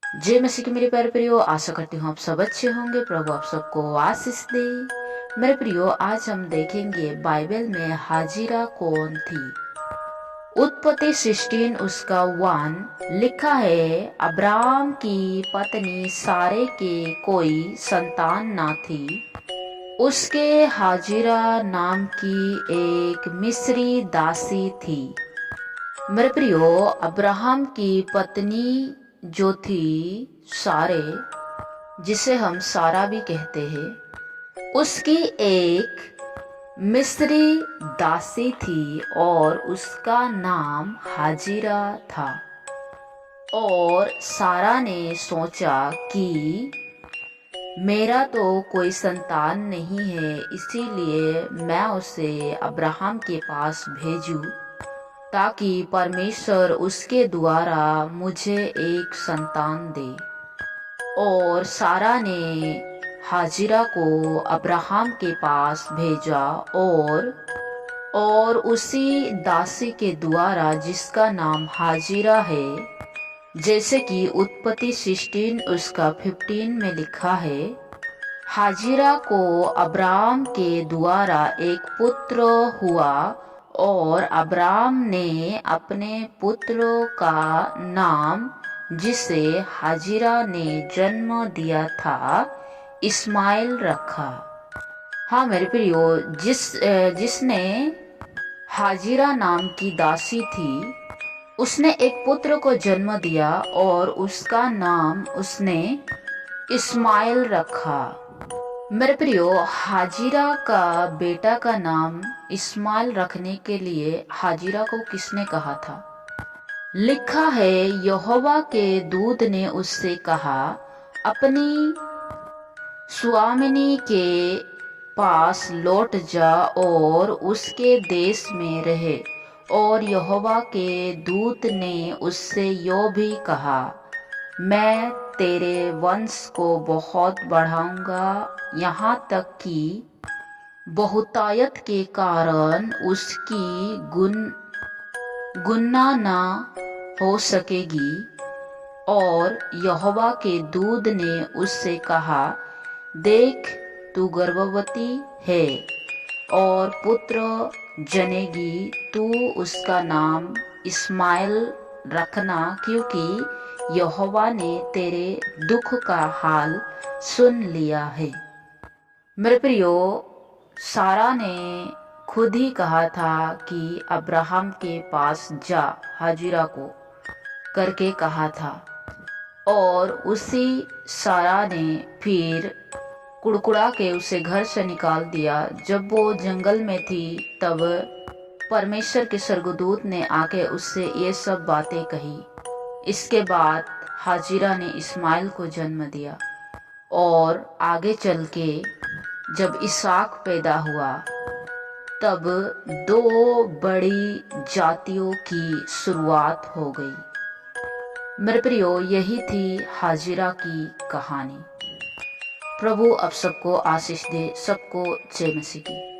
जय मसीह के मेरे प्यारे प्रियो, आशा करती हूँ आप सब अच्छे होंगे। प्रभु आप सबको आशीष दे। मेरे प्रियो, आज हम देखेंगे बाइबल में हाजिरा कौन थी। उत्पत्ति 16 उसका 1 लिखा है, अब्राहम की पत्नी सारे के कोई संतान ना थी। उसके हाजिरा नाम की एक मिस्री दासी थी। मेरे प्रियो, अब्राहम की पत्नी जो थी सारे, जिसे हम सारा भी कहते हैं, उसकी एक मिस्री दासी थी और उसका नाम हाजिरा था। और सारा ने सोचा कि मेरा तो कोई संतान नहीं है, इसीलिए मैं उसे अब्राहम के पास भेजूं ताकि परमेश्वर उसके द्वारा मुझे एक संतान दे। और सारा ने हाजिरा को अब्राहम के पास भेजा और उसी दासी के द्वारा, जिसका नाम हाजिरा है, जैसे कि उत्पत्ति 16 उसका 15 में लिखा है, हाजिरा को अब्राहम के द्वारा एक पुत्र हुआ और अब्राहम ने अपने पुत्र का नाम, जिसे हाजिरा ने जन्म दिया था, इस्माइल रखा। हाँ मेरे प्रियो, जिसने हाजिरा नाम की दासी थी, उसने एक पुत्र को जन्म दिया और उसका नाम उसने इस्माइल रखा। मेरे प्रियो, हाजिरा का बेटा का नाम इस्माइल रखने के लिए हाजिरा को किसने कहा था? लिखा है, यहोवा के दूत ने उससे कहा, अपनी स्वामिनी के पास लौट जा और उसके देश में रहे। और यहोवा के दूत ने उससे यो भी कहा, मैं तेरे वंश को बहुत बढ़ाऊंगा, यहाँ तक कि बहुतायत के कारण उसकी गुणना न हो सकेगी। और यहोवा के दूत ने उससे कहा, देख, तू गर्भवती है और पुत्र जनेगी, तू उसका नाम इस्माइल रखना, क्योंकि यहोवा ने तेरे दुख का हाल सुन लिया है। मेरे प्रियो, सारा ने खुद ही कहा था कि अब्राहम के पास जा, हाजिरा को करके कहा था। और उसी सारा ने फिर कुड़कुड़ा के उसे घर से निकाल दिया। जब वो जंगल में थी, तब परमेश्वर के स्वर्गदूत ने आके उससे ये सब बातें कही। इसके बाद हाजिरा ने इस्माइल को जन्म दिया। और आगे चल के जब इसहाक पैदा हुआ, तब दो बड़ी जातियों की शुरुआत हो गई। मेरे प्रियो, यही थी हाजिरा की कहानी। प्रभु आप सबको आशीष दे। सबको जय मसीह की।